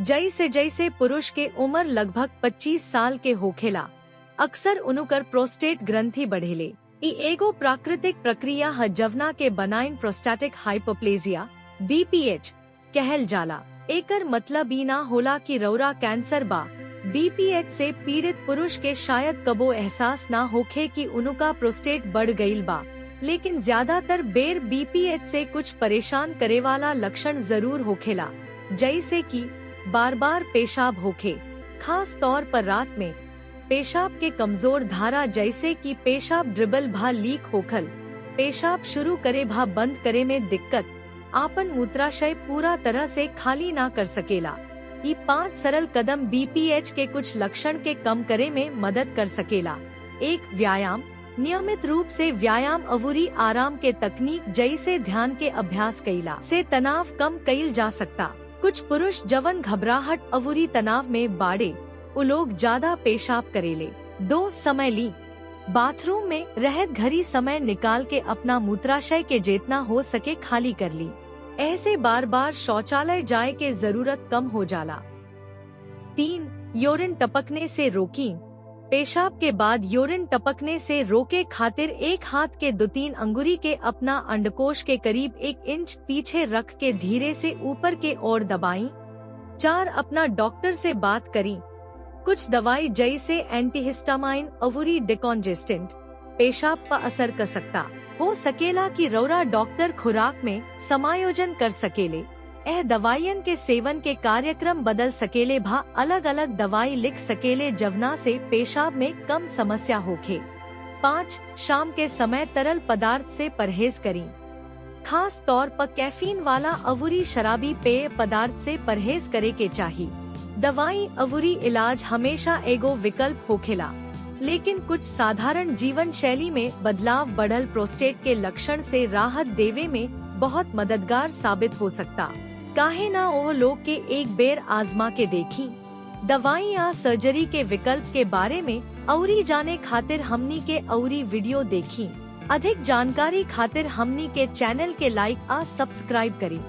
जैसे जैसे पुरुष के उम्र लगभग 25 साल के होखेला, अक्सर उनुकर प्रोस्टेट ग्रंथि बढ़ेले। ई एगो प्राकृतिक प्रक्रिया है जवना के बनाइन प्रोस्टैटिक हाइपोप्लेजिया (BPH) कहल जाला। एकर मतलब ई ना होला कि रौरा कैंसर बा। BPH से पीड़ित पुरुष के शायद कबो एहसास ना होखे कि उनका प्रोस्टेट बढ़ गईल बा, लेकिन ज्यादातर बेर BPH से कुछ परेशान करे वाला लक्षण जरूर होखेला, जैसे कि बार बार पेशाब होखे, खास तौर पर रात में, पेशाब के कमजोर धारा जैसे कि पेशाब ड्रिबल भा लीक होखल, पेशाब शुरू करे भा बंद करे में दिक्कत, आपन मूत्राशय पूरा तरह से खाली ना कर सकेला। ये 5 सरल कदम BPH के कुछ लक्षण के कम करे में मदद कर सकेला। 1. व्यायाम। नियमित रूप से व्यायाम अवूरी आराम के तकनीक जैसे ध्यान के अभ्यास कईला से तनाव कम कईल जा सकता। कुछ पुरुष जवन घबराहट अवूरी तनाव में बाड़े, उ लोग ज्यादा पेशाब करेले। 2. समय ली। बाथरूम में रहत घड़ी समय निकाल के अपना मूत्राशय के जितना हो सके खाली कर ली। ऐसे बार बार शौचालय जाए के जरूरत कम हो जाला। 3. यूरिन टपकने से रोकी। पेशाब के बाद यूरिन टपकने से रोके खातिर एक हाथ के 2-3 अंगुरी के अपना अंडकोश के करीब 1 इंच पीछे रख के धीरे से ऊपर के ओर दबाई। 4. अपना डॉक्टर से बात करी। कुछ दवाई जैसे एंटीहिस्टामाइन अवूरी डिकॉन्जेस्टेंट पेशाब पर असर कर सकता हो सकेला कि रौरा डॉक्टर खुराक में समायोजन कर सकेले। यह दवाइयन के सेवन के कार्यक्रम बदल सकेले भा अलग अलग दवाई लिख सकेले जवना से पेशाब में कम समस्या होखे। 5. शाम के समय तरल पदार्थ से परहेज करी। खास तौर पर कैफीन वाला अवूरी शराबी पेय पदार्थ से परहेज करे के चाहिए। दवाई अवूरी इलाज हमेशा एगो विकल्प होखेला, लेकिन कुछ साधारण जीवन शैली में बदलाव बढ़ल प्रोस्टेट के लक्षण से राहत देवे में बहुत मददगार साबित हो सकता। काहे ना वो लोग के एक बेर आजमा के देखी। दवाई या सर्जरी के विकल्प के बारे में औरी जाने खातिर हमनी के औरी वीडियो देखी। अधिक जानकारी खातिर हमनी के चैनल के लाइक आ सब्सक्राइब करी।